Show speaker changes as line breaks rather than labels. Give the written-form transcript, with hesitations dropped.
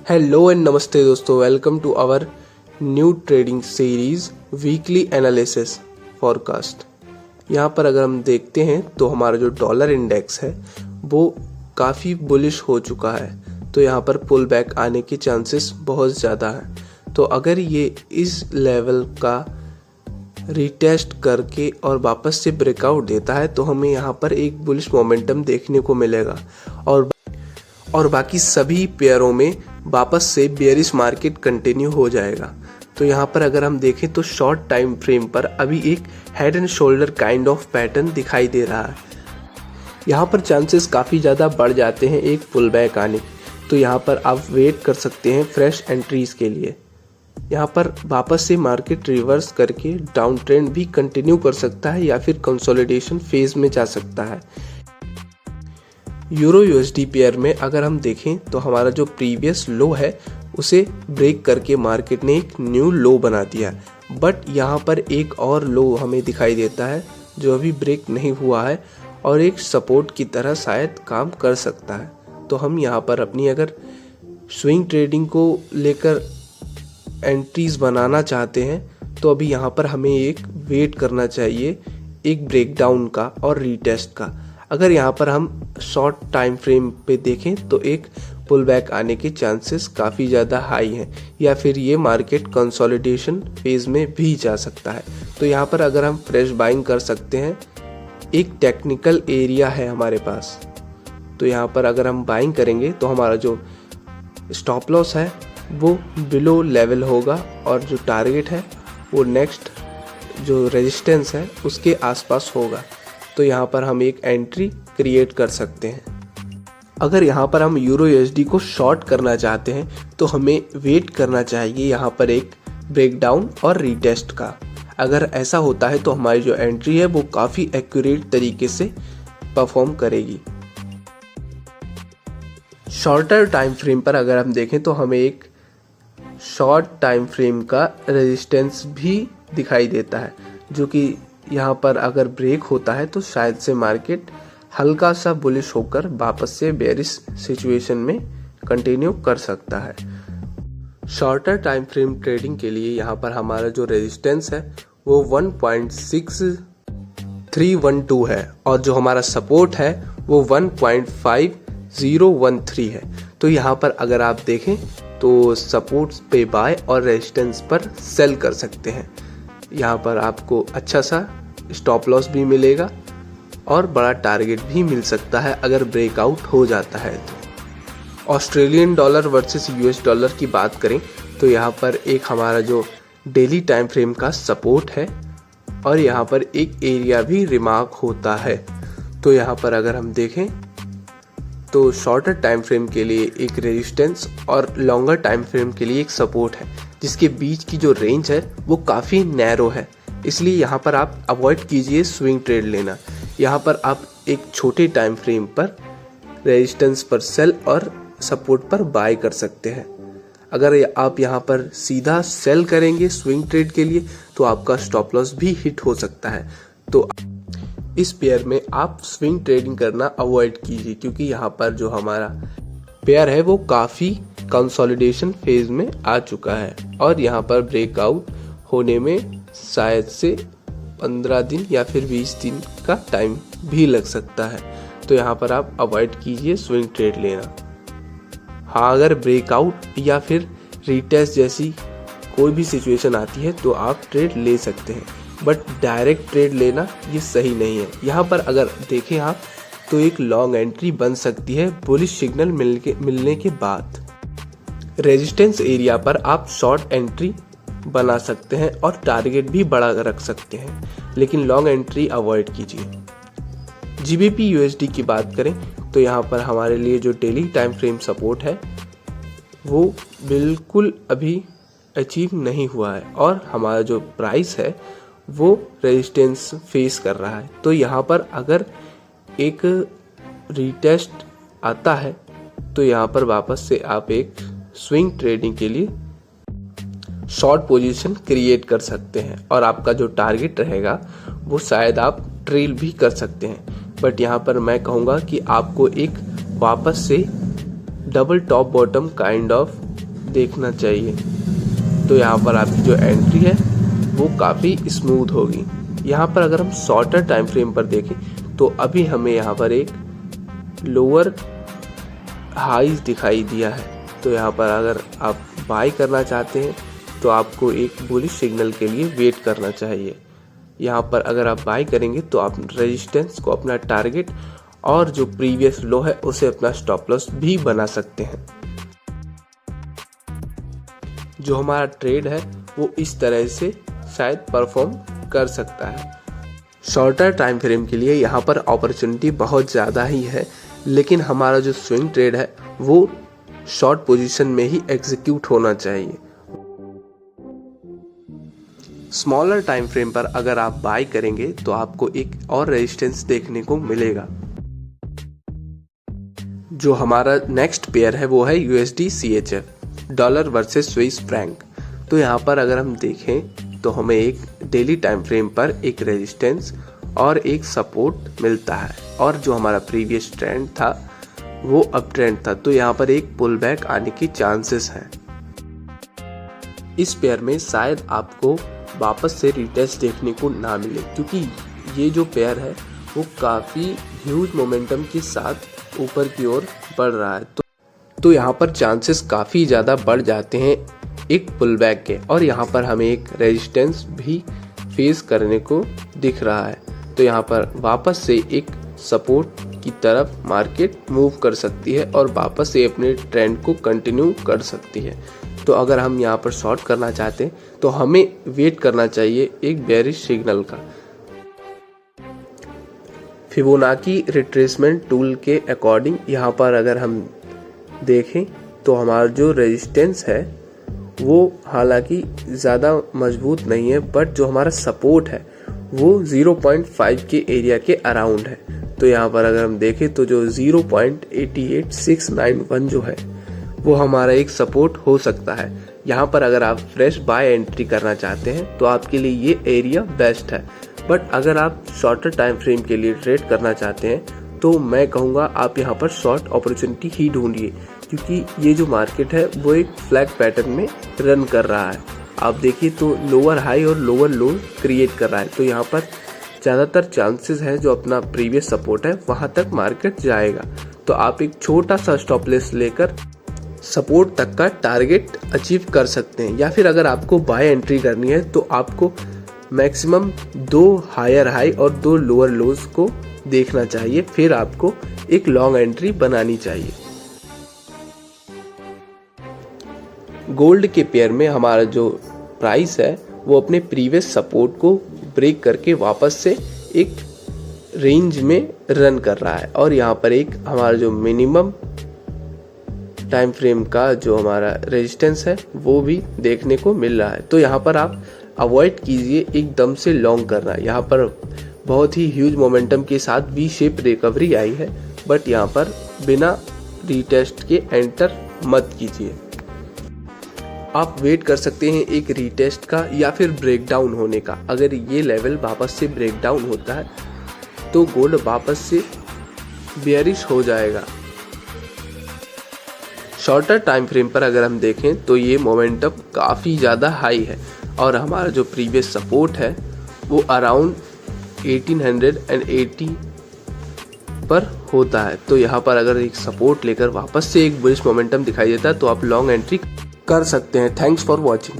Hello and नमस्ते दोस्तों, welcome to our new trading series weekly analysis forecast. यहाँ पर अगर हम देखते हैं तो हमारा जो डॉलर इंडेक्स है वो काफ़ी बुलिश हो चुका है, तो यहाँ पर पुल बैक आने के चांसेस बहुत ज़्यादा हैं। तो अगर ये इस लेवल का रीटेस्ट करके और वापस से ब्रेकआउट देता है तो हमें यहाँ पर एक बुलिश मोमेंटम देखने को मिलेगा और बाकी सभी पेयरों में वापस से बेयरिश मार्केट कंटिन्यू हो जाएगा। तो यहाँ पर अगर हम देखें तो शॉर्ट टाइम फ्रेम पर अभी एक head and shoulder kind of pattern दिखाई दे रहा है। यहाँ पर चांसेस काफ़ी ज़्यादा बढ़ जाते हैं एक पुल बैक आने की। तो यहाँ पर आप वेट कर सकते हैं फ्रेश एंट्रीज के लिए। यहाँ पर वापस से मार्केट रिवर्स करके डाउन ट्रेंड भी कंटिन्यू कर सकता है या फिर कंसोलिडेशन फेज में जा सकता है। यूरो यूएसडी पेयर में अगर हम देखें तो हमारा जो प्रीवियस लो है उसे ब्रेक करके मार्केट ने एक न्यू लो बना दिया, बट यहाँ पर एक और लो हमें दिखाई देता है जो अभी ब्रेक नहीं हुआ है और एक सपोर्ट की तरह शायद काम कर सकता है। तो हम यहाँ पर अपनी अगर स्विंग ट्रेडिंग को लेकर एंट्रीज बनाना चाहते हैं तो अभी यहाँ पर हमें एक वेट करना चाहिए एक ब्रेकडाउन का और रीटेस्ट का। अगर यहाँ पर हम शॉर्ट टाइम फ्रेम पे देखें तो एक पुल बैक आने के चांसेस काफ़ी ज़्यादा हाई हैं या फिर ये मार्केट कंसोलिडेशन फेज में भी जा सकता है। तो यहाँ पर अगर हम फ्रेश बाइंग कर सकते हैं, एक टेक्निकल एरिया है हमारे पास, तो यहाँ पर अगर हम बाइंग करेंगे तो हमारा जो स्टॉप लॉस है वो बिलो लेवल होगा और जो टारगेट है वो नेक्स्ट जो रेजिस्टेंस है उसके आसपास होगा। तो यहाँ पर हम एक एंट्री क्रिएट कर सकते हैं। अगर यहाँ पर हम यूरो यूएसडी को शॉर्ट करना चाहते हैं तो हमें वेट करना चाहिए यहाँ पर एक ब्रेकडाउन और रीटेस्ट का। अगर ऐसा होता है तो हमारी जो एंट्री है वो काफ़ी एक्यूरेट तरीके से परफॉर्म करेगी। शॉर्टर टाइम फ्रेम पर अगर हम देखें तो हमें एक शॉर्ट टाइम फ्रेम का रेजिस्टेंस भी दिखाई देता है, जो कि यहाँ पर अगर ब्रेक होता है तो शायद से मार्केट हल्का सा बुलिश होकर वापस से बेयरिश सिचुएशन में कंटिन्यू कर सकता है। शॉर्टर टाइम फ्रेम ट्रेडिंग के लिए यहाँ पर हमारा जो रेजिस्टेंस है वो 1.6312 है और जो हमारा सपोर्ट है वो 1.5013 है। तो यहाँ पर अगर आप देखें तो सपोर्ट पे बाय और रेजिस्टेंस पर सेल कर सकते हैं। यहाँ पर आपको अच्छा सा स्टॉप लॉस भी मिलेगा और बड़ा टारगेट भी मिल सकता है अगर ब्रेकआउट हो जाता है तो। Australian dollar versus US dollar की बात करें तो यहाँ पर एक हमारा जो डेली टाइम फ्रेम का सपोर्ट है और यहाँ पर एक एरिया भी रिमार्क होता है। तो यहाँ पर अगर हम देखें तो शॉर्टर टाइम फ्रेम के लिए एक रेजिस्टेंस और लॉन्गर टाइम फ्रेम के लिए एक सपोर्ट है, जिसके बीच की जो रेंज है वो काफ़ी नैरो है। इसलिए यहाँ पर आप अवॉइड कीजिए स्विंग ट्रेड लेना। यहाँ पर आप एक छोटे टाइम फ्रेम पर रेजिस्टेंस पर सेल और सपोर्ट पर बाय कर सकते हैं। अगर आप यहाँ पर सीधा सेल करेंगे स्विंग ट्रेड के लिए तो आपका स्टॉप लॉस भी हिट हो सकता है। तो इस पेयर में आप स्विंग ट्रेडिंग करना अवॉइड कीजिए, क्योंकि यहाँ पर जो हमारा पेयर है वो काफ़ी कंसोलिडेशन फेज में आ चुका है और यहाँ पर ब्रेकआउट होने में शायद से 15 दिन या फिर 20 दिन का टाइम भी लग सकता है। तो यहाँ पर आप अवॉइड कीजिए स्विंग ट्रेड लेना। हाँ, अगर ब्रेकआउट या फिर रीटेस्ट जैसी कोई भी सिचुएशन आती है तो आप ट्रेड ले सकते हैं, बट डायरेक्ट ट्रेड लेना ये सही नहीं है। यहाँ पर अगर देखें आप तो एक लॉन्ग एंट्री बन सकती है बुलिश सिग्नल मिलने के बाद। रेजिस्टेंस एरिया पर आप शॉर्ट एंट्री बना सकते हैं और टारगेट भी बड़ा रख सकते हैं, लेकिन लॉन्ग एंट्री अवॉइड कीजिए। जीबीपी यूएसडी की बात करें तो यहाँ पर हमारे लिए जो डेली टाइम फ्रेम सपोर्ट है वो बिल्कुल अभी अचीव नहीं हुआ है और हमारा जो प्राइस है वो रेजिस्टेंस फेस कर रहा है। तो यहाँ पर अगर एक रीटेस्ट आता है तो यहाँ पर वापस से आप एक स्विंग ट्रेडिंग के लिए शॉर्ट पोजीशन क्रिएट कर सकते हैं और आपका जो टारगेट रहेगा वो शायद आप ट्रेल भी कर सकते हैं। बट यहाँ पर मैं कहूँगा कि आपको एक वापस से double top bottom kind of देखना चाहिए। तो यहाँ पर आपकी जो एंट्री है वो काफ़ी स्मूथ होगी। यहाँ पर अगर हम शॉर्टर टाइम फ्रेम पर देखें तो अभी हमें यहाँ पर एक लोअर हाईज दिखाई दिया है। तो यहाँ पर अगर आप बाय करना चाहते हैं तो आपको एक बुलिश सिग्नल के लिए वेट करना चाहिए। यहाँ पर अगर आप बाय करेंगे तो आप रेजिस्टेंस को अपना टारगेट और जो प्रीवियस लो है उसे अपना स्टॉप लॉस भी बना सकते हैं। जो हमारा ट्रेड है वो इस तरह से शायद परफॉर्म कर सकता है। शॉर्टर टाइम फ्रेम के लिए यहाँ पर अपॉर्चुनिटी बहुत ज़्यादा ही है, लेकिन हमारा जो स्विंग ट्रेड है वो शॉर्ट पोजीशन में ही एग्जीक्यूट होना चाहिए। स्मॉलर टाइम फ्रेम पर अगर आप बाय करेंगे तो आपको एक और रेजिस्टेंस देखने को मिलेगा। जो हमारा नेक्स्ट पेयर है वो है USD CHF, dollar versus Swiss franc. तो यहाँ पर अगर हम देखें तो हमें एक डेली टाइम फ्रेम पर एक रेजिस्टेंस और एक सपोर्ट मिलता है, और जो हमारा प्रीवियस ट्रेंड था वो अप ट्रेंड था। तो यहाँ पर एक पुल बैक आने की चांसेस हैं। इस पेयर में शायद आपको वापस से रिटेस्ट देखने को ना मिले, क्योंकि ये जो पेयर है वो काफ़ी ह्यूज मोमेंटम के साथ ऊपर की ओर बढ़ रहा है। तो यहाँ पर चांसेस काफ़ी ज़्यादा बढ़ जाते हैं एक पुल बैक के, और यहाँ पर हमें एक रेजिस्टेंस भी फेस करने को दिख रहा है। तो यहाँ पर वापस से एक सपोर्ट की तरफ मार्केट मूव कर सकती है और वापस से अपने ट्रेंड को कंटिन्यू कर सकती है। तो अगर हम यहाँ पर शॉर्ट करना चाहते हैं तो हमें वेट करना चाहिए एक बेयरिश सिग्नल का। फिबोनाची रिट्रेसमेंट टूल के अकॉर्डिंग यहाँ पर अगर हम देखें तो हमारा जो रेजिस्टेंस है वो हालांकि ज़्यादा मजबूत नहीं है, बट जो हमारा सपोर्ट है वो 0.5 के एरिया के अराउंड है। तो यहाँ पर अगर हम देखें तो जो 0.88691 जो है वो हमारा एक सपोर्ट हो सकता है। यहाँ पर अगर आप फ्रेश बाय एंट्री करना चाहते हैं तो आपके लिए ये एरिया बेस्ट है, बट अगर आप शॉर्टर टाइम फ्रेम के लिए ट्रेड करना चाहते हैं तो मैं कहूँगा आप यहाँ पर शॉर्ट अपॉर्चुनिटी ही ढूंढिए, क्योंकि ये जो मार्केट है वो एक फ्लैग पैटर्न में रन कर रहा है। आप देखिए तो लोअर हाई और लोअर लो क्रिएट कर रहा है। तो यहाँ पर ज़्यादातर चांसेस है जो अपना प्रीवियस सपोर्ट है वहाँ तक मार्केट जाएगा। तो आप एक छोटा सा स्टॉप लॉस लेकर सपोर्ट तक का टारगेट अचीव कर सकते हैं, या फिर अगर आपको बाय एंट्री करनी है तो आपको मैक्सिमम 2 हायर हाई और 2 लोअर लोज को देखना चाहिए, फिर आपको एक लॉन्ग एंट्री बनानी चाहिए। गोल्ड के पेयर में हमारा जो प्राइस है वो अपने प्रीवियस सपोर्ट को ब्रेक करके वापस से एक रेंज में रन कर रहा है, और यहाँ पर एक हमारा जो मिनिमम टाइम फ्रेम का जो हमारा रेजिस्टेंस है वो भी देखने को मिल रहा है। तो यहाँ पर आप अवॉइड कीजिए एकदम से लॉन्ग करना। यहाँ पर बहुत ही ह्यूज मोमेंटम के साथ वी शेप रिकवरी आई है, बट यहाँ पर बिना रीटेस्ट के एंटर मत कीजिए। आप वेट कर सकते हैं एक रीटेस्ट का या फिर ब्रेकडाउन होने का। अगर ये लेवल वापस से ब्रेकडाउन होता है तो गोल्ड वापस से बेयरिश हो जाएगा। शॉर्टर टाइम फ्रेम पर अगर हम देखें तो ये मोमेंटम काफ़ी ज़्यादा हाई है, और हमारा जो प्रीवियस सपोर्ट है वो अराउंड 1880 पर होता है। तो यहाँ पर अगर एक सपोर्ट लेकर वापस से एक बुलिश मोमेंटम दिखाई देता है तो आप लॉन्ग एंट्री कर सकते हैं। Thanks for watching.